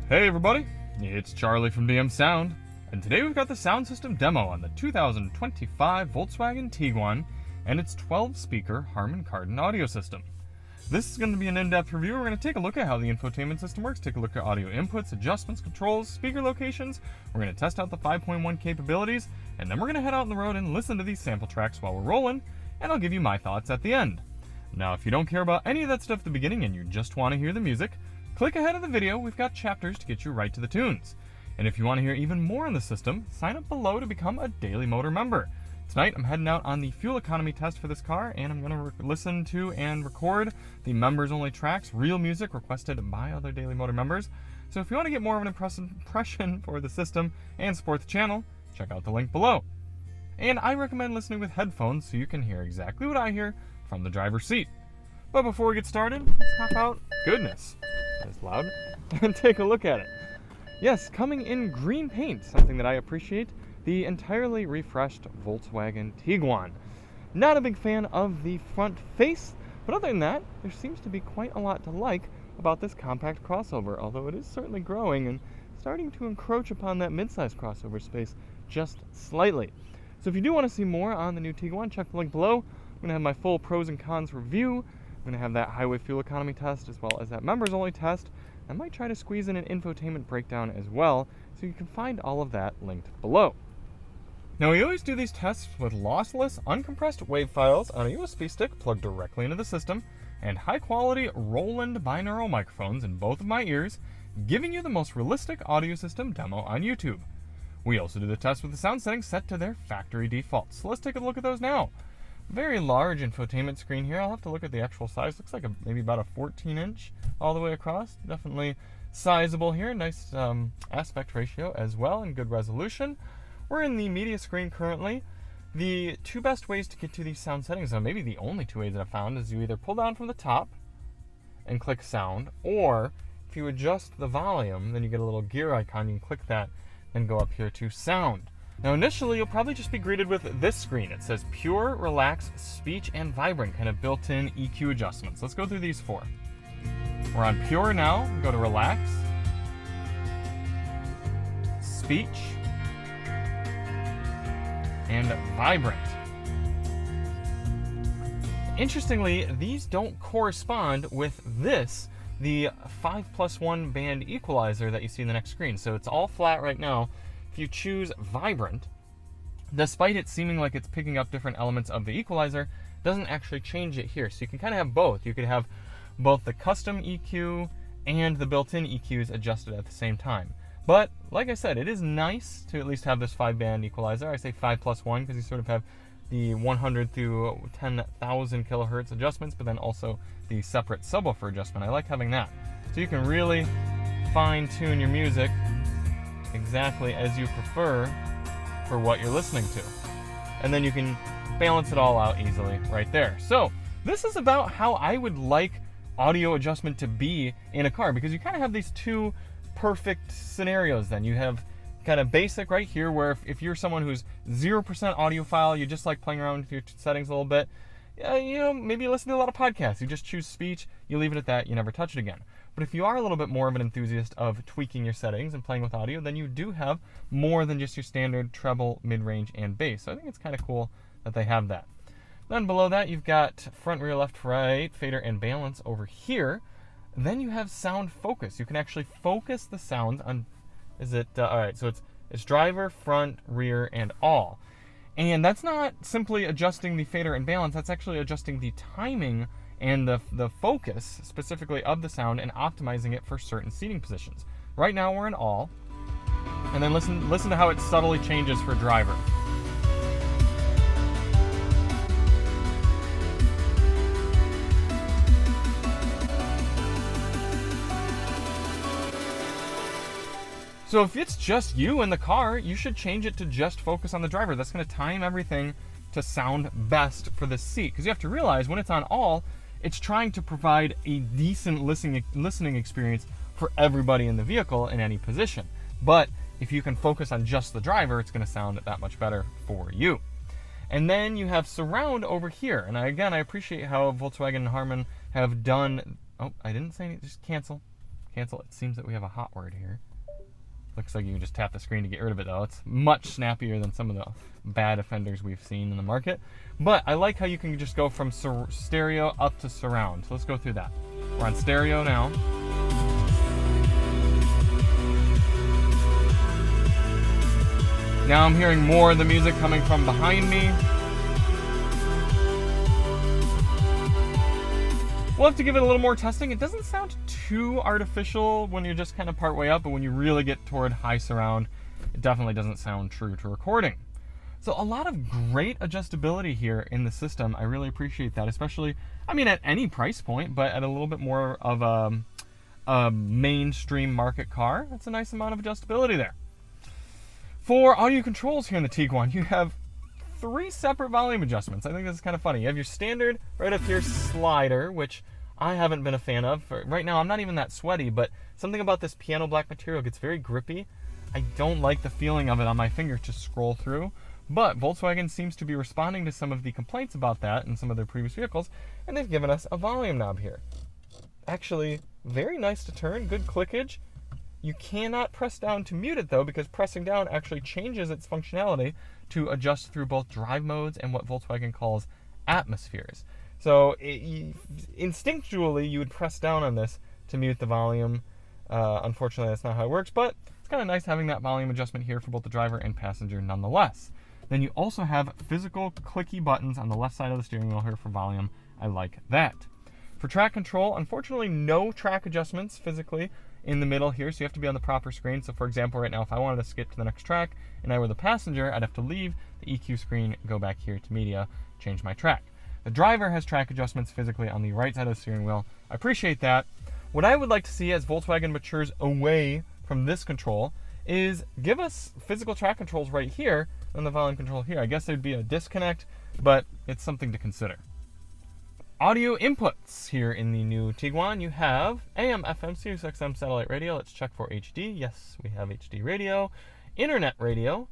Hey everybody, it's Charlie from DM Sound, and today we've got the sound system demo on the 2025 Volkswagen Tiguan and its 12-speaker Harman Kardon audio system. This is going to be an in-depth review. We're going to take a look at how the infotainment system works, take a look at audio inputs, adjustments, controls, speaker locations. We're going to test out the 5.1 capabilities, and then we're going to head out on the road and listen to these sample tracks while we're rolling, and I'll give you my thoughts at the end. Now, if you don't care about any of that stuff at the beginning and you just want to hear the music, click ahead of the video. We've got chapters to get you right to the tunes. And if you want to hear even more on the system, sign up below to become a Daily Motor member. Tonight, I'm heading out on the fuel economy test for this car, and I'm going to listen to and record the members-only tracks, real music requested by other Daily Motor members. So if you want to get more of an impression for the system and support the channel, check out the link below. And I recommend listening with headphones so you can hear exactly what I hear from the driver's seat. But before we get started, let's hop out. Goodness, that's loud. And take a look at it. Yes, coming in green paint, something that I appreciate, the entirely refreshed Volkswagen Tiguan. Not a big fan of the front face, but other than that, there seems to be quite a lot to like about this compact crossover, although it is certainly growing and starting to encroach upon that midsize crossover space just slightly. So if you do want to see more on the new Tiguan, check the link below. I'm going to have my full pros and cons review. I'm going to have that highway fuel economy test as well as that members only test. I might try to squeeze in an infotainment breakdown as well, so you can find all of that linked below. Now, we always do these tests with lossless, uncompressed WAV files on a USB stick plugged directly into the system, and high-quality Roland binaural microphones in both of my ears, giving you the most realistic audio system demo on YouTube. We also do the test with the sound settings set to their factory defaults, so let's take a look at those now. Very large infotainment screen here. I'll have to look at the actual size. Looks like maybe about a 14-inch all the way across. Definitely sizable here. Nice aspect ratio as well and good resolution. We're in the media screen currently. The two best ways to get to these sound settings, or maybe the only two ways that I've found, is you either pull down from the top and click sound, or if you adjust the volume, then you get a little gear icon. You can click that and go up here to sound. Now initially, you'll probably just be greeted with this screen. It says Pure, Relax, Speech, and Vibrant, kind of built-in EQ adjustments. Let's go through these four. We're on Pure now. Go to Relax, Speech, and Vibrant. Interestingly, these don't correspond with this, the 5+1 band equalizer that you see in the next screen. So it's all flat right now. If you choose Vibrant, despite it seeming like it's picking up different elements of the equalizer, it doesn't actually change it here. So you can kind of have both. You could have both the custom EQ and the built-in EQs adjusted at the same time. But like I said, it is nice to at least have this 5-band equalizer. I say 5+1 because you sort of have the 100 through 10,000 kilohertz adjustments, but then also the separate subwoofer adjustment. I like having that. So you can really fine-tune your music exactly as you prefer for what you're listening to. And then you can balance it all out easily right there. So this is about how I would like audio adjustment to be in a car, because you kind of have these two perfect scenarios. Then you have kind of basic right here, where if you're someone who's 0% audiophile, you just like playing around with your settings a little bit, maybe you listen to a lot of podcasts, you just choose speech, you leave it at that, you never touch it again. But if you are a little bit more of an enthusiast of tweaking your settings and playing with audio, then you do have more than just your standard treble, mid-range, and bass. So I think it's kind of cool that they have that. Then below that, you've got front, rear, left, right, fader, and balance over here. Then you have sound focus. You can actually focus the sounds on, all right, so it's driver, front, rear, and all. And that's not simply adjusting the fader and balance, that's actually adjusting the timing and the focus specifically of the sound and optimizing it for certain seating positions. Right now we're in all, and then listen to how it subtly changes for driver. So if it's just you in the car, you should change it to just focus on the driver. That's going to time everything to sound best for the seat. Because you have to realize when it's on all, it's trying to provide a decent listening experience for everybody in the vehicle in any position. But if you can focus on just the driver, it's going to sound that much better for you. And then you have surround over here. And I appreciate how Volkswagen and Harman have done, oh, I didn't say anything, just cancel. Cancel. It seems that we have a hot word here. Looks like you can just tap the screen to get rid of it, though. It's much snappier than some of the bad offenders we've seen in the market. But I like how you can just go from stereo up to surround. So let's go through that. We're on stereo now. Now I'm hearing more of the music coming from behind me. We'll have to give it a little more testing. It doesn't sound too artificial when you're just kind of part way up, but when you really get toward high surround, it definitely doesn't sound true to recording. So a lot of great adjustability here in the system. I really appreciate that, especially, I mean, at any price point, but at a little bit more of a mainstream market car, that's a nice amount of adjustability there. For audio controls here in the Tiguan, you have 3 separate volume adjustments. I think this is kind of funny. You have your standard right up here slider, which I haven't been a fan of. Right now, I'm not even that sweaty, but something about this piano black material gets very grippy. I don't like the feeling of it on my finger to scroll through, but Volkswagen seems to be responding to some of the complaints about that in some of their previous vehicles, and they've given us a volume knob here. Actually, very nice to turn, good clickage. You cannot press down to mute it, though, because pressing down actually changes its functionality to adjust through both drive modes and what Volkswagen calls atmospheres. So instinctually, you would press down on this to mute the volume. Unfortunately, that's not how it works, but it's kind of nice having that volume adjustment here for both the driver and passenger nonetheless. Then you also have physical clicky buttons on the left side of the steering wheel here for volume. I like that. For track control, unfortunately, no track adjustments physically in the middle here, so you have to be on the proper screen. So for example, right now, if I wanted to skip to the next track and I were the passenger, I'd have to leave the EQ screen, go back here to media, change my track. The driver has track adjustments physically on the right side of the steering wheel. I appreciate that. What I would like to see as Volkswagen matures away from this control is give us physical track controls right here and the volume control here. I guess there'd be a disconnect, but it's something to consider. Audio inputs here in the new Tiguan. You have AM, FM, Sirius XM satellite radio. Let's check for HD. Yes, we have HD radio. Internet radio.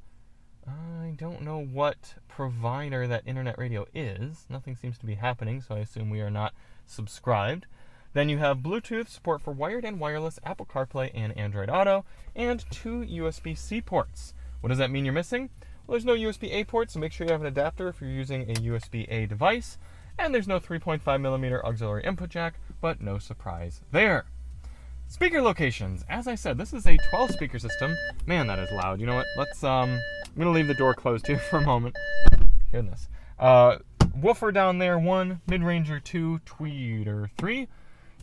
I don't know what provider that internet radio is. Nothing seems to be happening, so I assume we are not subscribed. Then you have Bluetooth, support for wired and wireless, Apple CarPlay and Android Auto, and 2 USB-C ports. What does that mean you're missing? Well, there's no USB-A port, so make sure you have an adapter if you're using a USB-A device. And there's no 3.5mm auxiliary input jack, but no surprise there. Speaker locations. As I said, this is a 12-speaker system. Man, that is loud. You know what? Let's, I'm going to leave the door closed here for a moment. Goodness. Woofer down there, 1. Mid-ranger, 2. Tweeter, 3.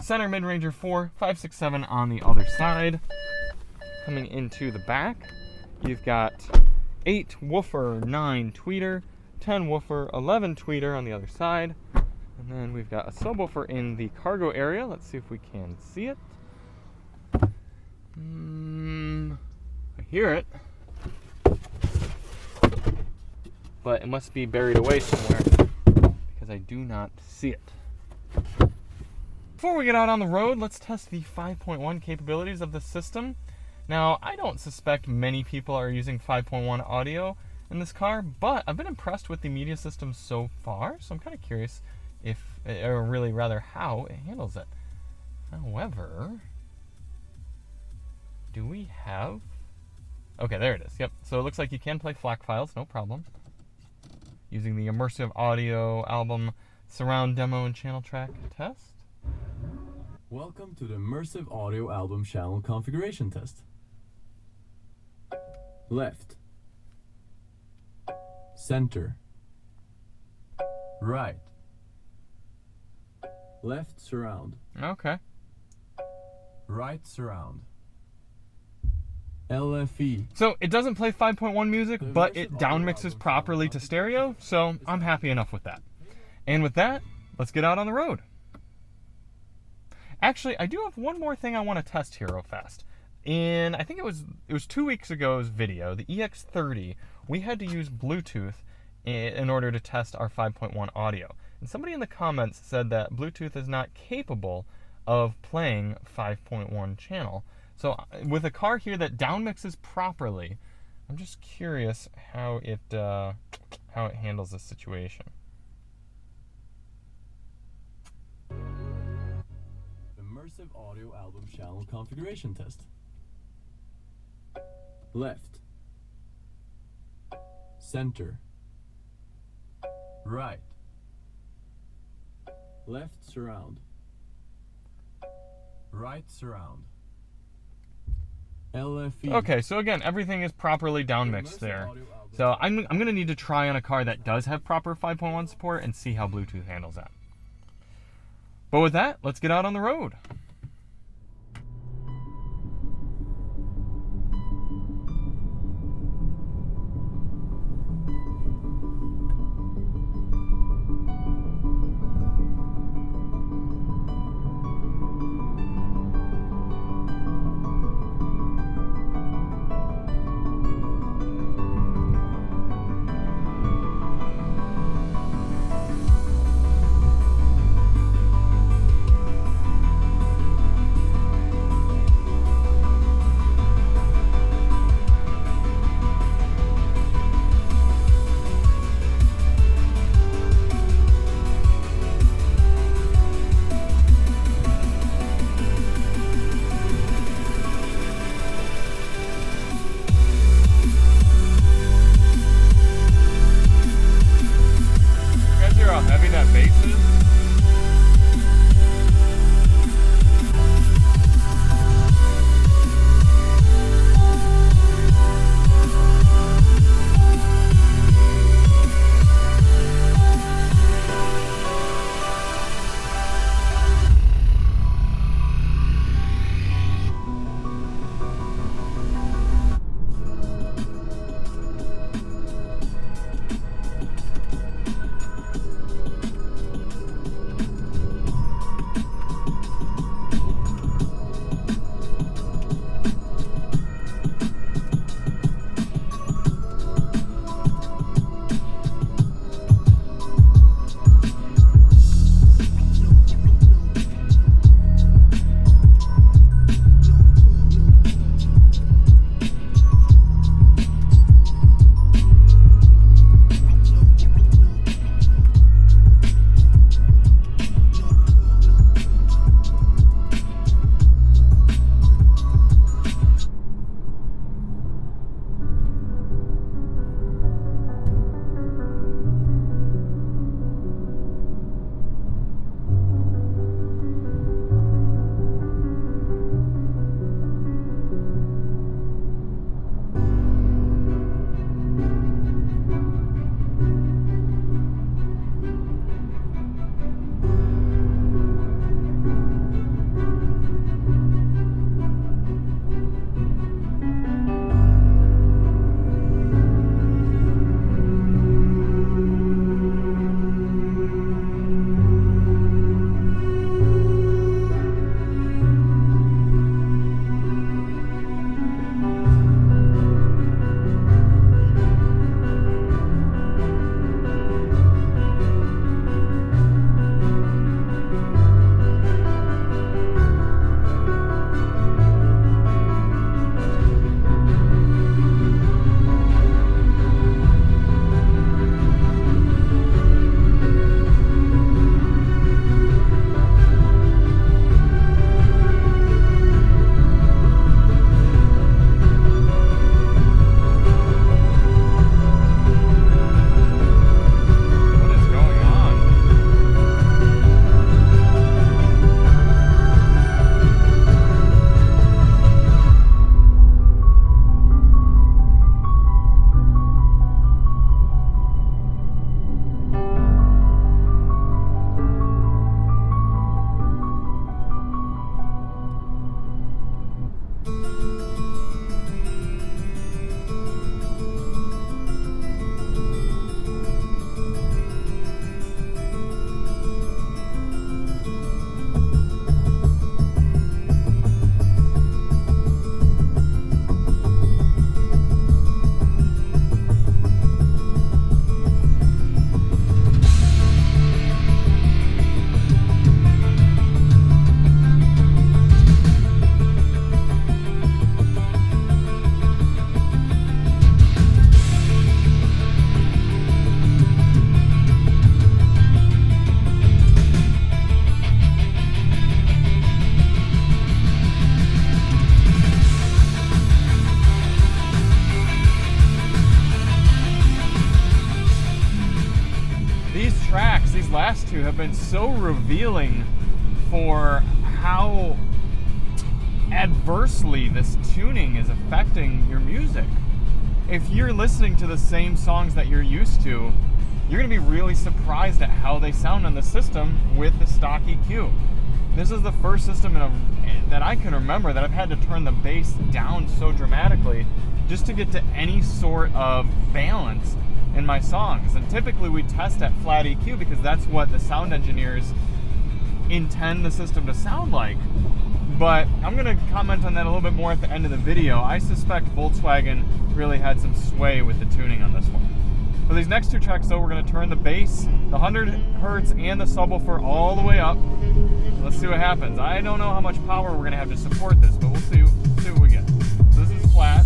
Center mid-ranger, 4. 5, 6, 7 on the other side. Coming into the back, you've got 8 woofer, 9 tweeter, 10 woofer, 11 tweeter on the other side. And then we've got a subwoofer in the cargo area. Let's see if we can see it. I hear it. But it must be buried away somewhere because I do not see it. Before we get out on the road, let's test the 5.1 capabilities of the system. Now, I don't suspect many people are using 5.1 audio in this car, but I've been impressed with the media system so far, so I'm kind of curious if, or really rather how it handles it. However, do we have... Okay, there it is. Yep. So it looks like you can play FLAC files, no problem. Using the immersive audio album surround demo and channel track test. Welcome to the immersive audio album channel configuration test. Left. Center. Right. Left surround. Okay. Right surround. LFE. So it doesn't play 5.1 music, but it downmixes properly to stereo, so I'm happy enough with that. And with that, let's get out on the road. Actually, I do have one more thing I want to test here real fast. I think it was 2 weeks ago's video, the EX30, we had to use Bluetooth in order to test our 5.1 audio. And somebody in the comments said that Bluetooth is not capable of playing 5.1 channel. So with a car here that downmixes properly, I'm just curious how it handles this situation. immersive audio album channel configuration test. Left. Center. Right. Left surround. Right surround. LFE. Okay, so again, everything is properly downmixed there. So I'm going to need to try on a car that does have proper 5.1 support and see how Bluetooth handles that. But with that, let's get out on the road. last two have been so revealing for how adversely this tuning is affecting your music. If you're listening to the same songs that you're used to, you're going to be really surprised at how they sound on the system with the stock EQ. This is the first system that I can remember that I've had to turn the bass down so dramatically just to get to any sort of balance in my songs. And typically we test at flat EQ because that's what the sound engineers intend the system to sound like. But I'm going to comment on that a little bit more at the end of the video. I suspect Volkswagen really had some sway with the tuning on this one. For these next two tracks though, we're going to turn the bass, the 100 hertz and the subwoofer all the way up. Let's see what happens. I don't know how much power we're going to have to support this, but we'll see what we get. So this is flat.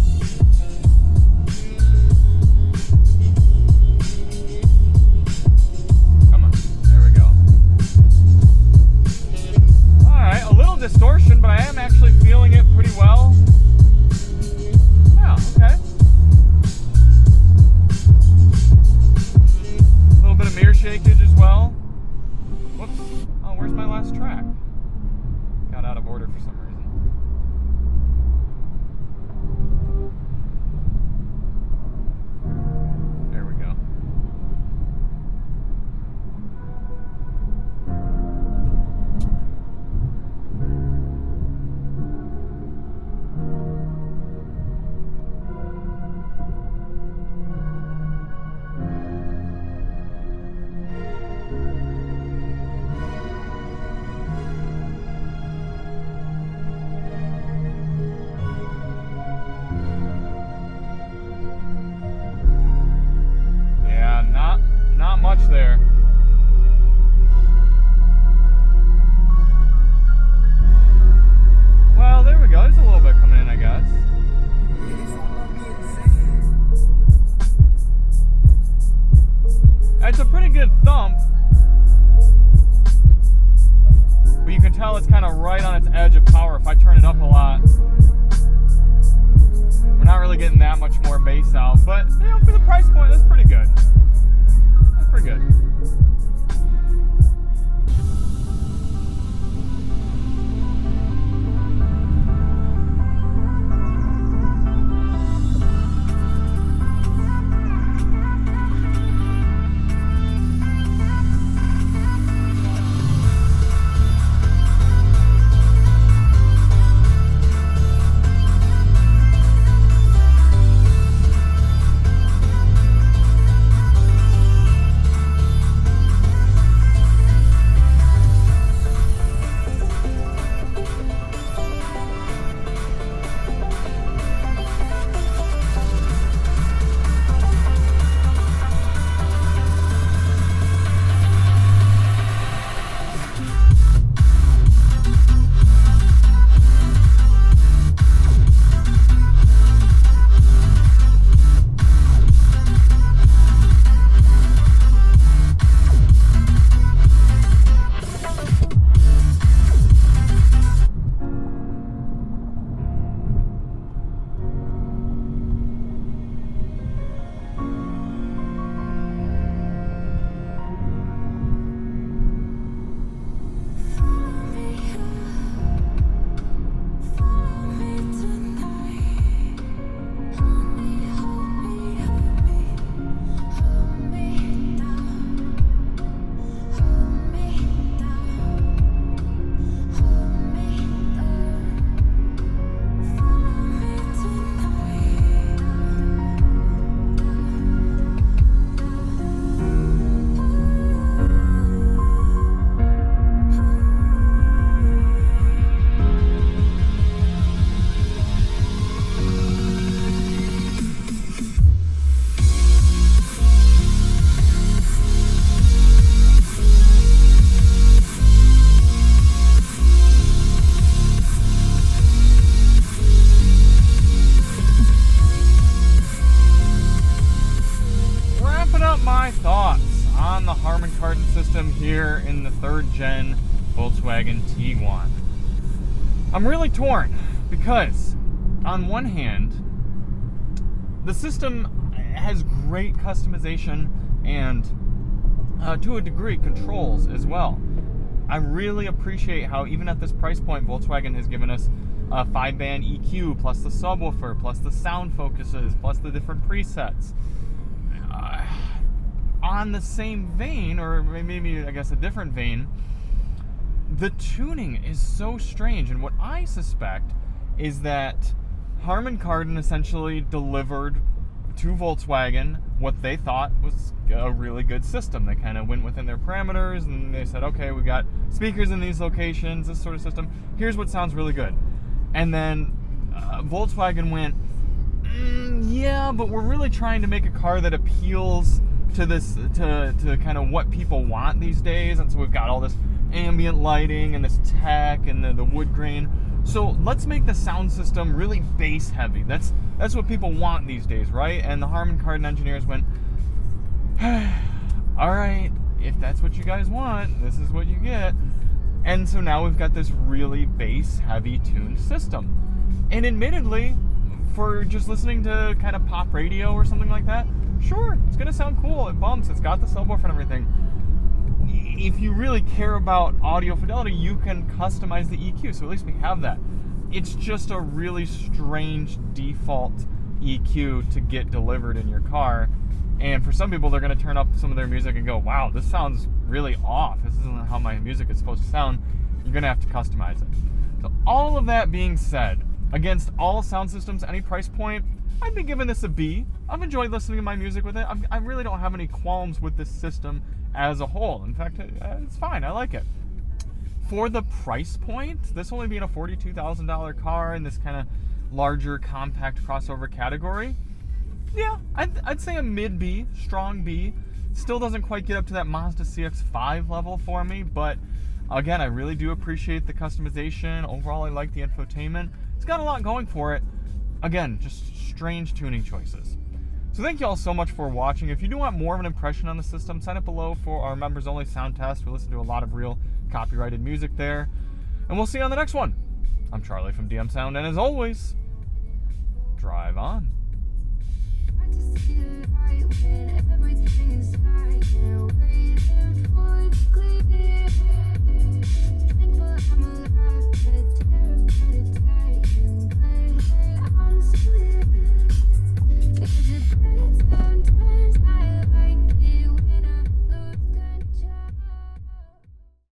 Come on. There we go. Alright, a little distortion, but I am actually feeling it pretty well. Yeah, okay. A little bit of mirror shakeage as well. Whoops. Oh, where's my last track? Got out of order for some reason. There we go. Not much there. Well, there we go. There's a little bit coming in, I guess. It's a pretty good thump. But you can tell it's kind of right on its edge of power if I turn it up a lot. We're not really getting that much more bass out, but you know, for the price point, that's pretty good. That's pretty good. Kardon system here in the 3rd gen Volkswagen Tiguan. I'm really torn because on one hand, the system has great customization and to a degree, controls as well. I really appreciate how even at this price point, Volkswagen has given us a 5-band EQ, plus the subwoofer, plus the sound focuses, plus the different presets. On the same vein, or maybe I guess a different vein, the tuning is so strange, and what I suspect is that Harman Kardon essentially delivered to Volkswagen what they thought was a really good system. They kind of went within their parameters and they said, okay, we got speakers in these locations, this sort of system, here's what sounds really good. And then Volkswagen went, yeah, but we're really trying to make a car that appeals to this, to kind of what people want these days. And so we've got all this ambient lighting and this tech and the wood grain. So let's make the sound system really bass heavy. That's what people want these days, right? And the Harman Kardon engineers went, all right, if that's what you guys want, this is what you get. And so now we've got this really bass heavy tuned system. And admittedly, for just listening to kind of pop radio or something like that, sure, it's gonna sound cool. It bumps, it's got the subwoofer and everything. If you really care about audio fidelity, you can customize the EQ, so at least we have that. It's just a really strange default EQ to get delivered in your car, and for some people, they're going to turn up some of their music and go, wow, this sounds really off. This isn't how my music is supposed to sound. You're going to have to customize it. So all of that being said, against all sound systems, any price point, I'd be giving this a B. I've enjoyed listening to my music with it. I really don't have any qualms with this system as a whole. In fact, it's fine. I like it. For the price point, this only being a $42,000 car in this kind of larger compact crossover category, yeah, I'd say a mid B, strong B. Still doesn't quite get up to that Mazda CX-5 level for me, but again, I really do appreciate the customization. Overall, I like the infotainment. It's got a lot going for it. Again, just strange tuning choices. So thank you all so much for watching. If you do want more of an impression on the system, sign up below for our members only sound test. We listen to a lot of real copyrighted music there. And we'll see you on the next one. I'm Charlie from DM Sound, and as always, drive on.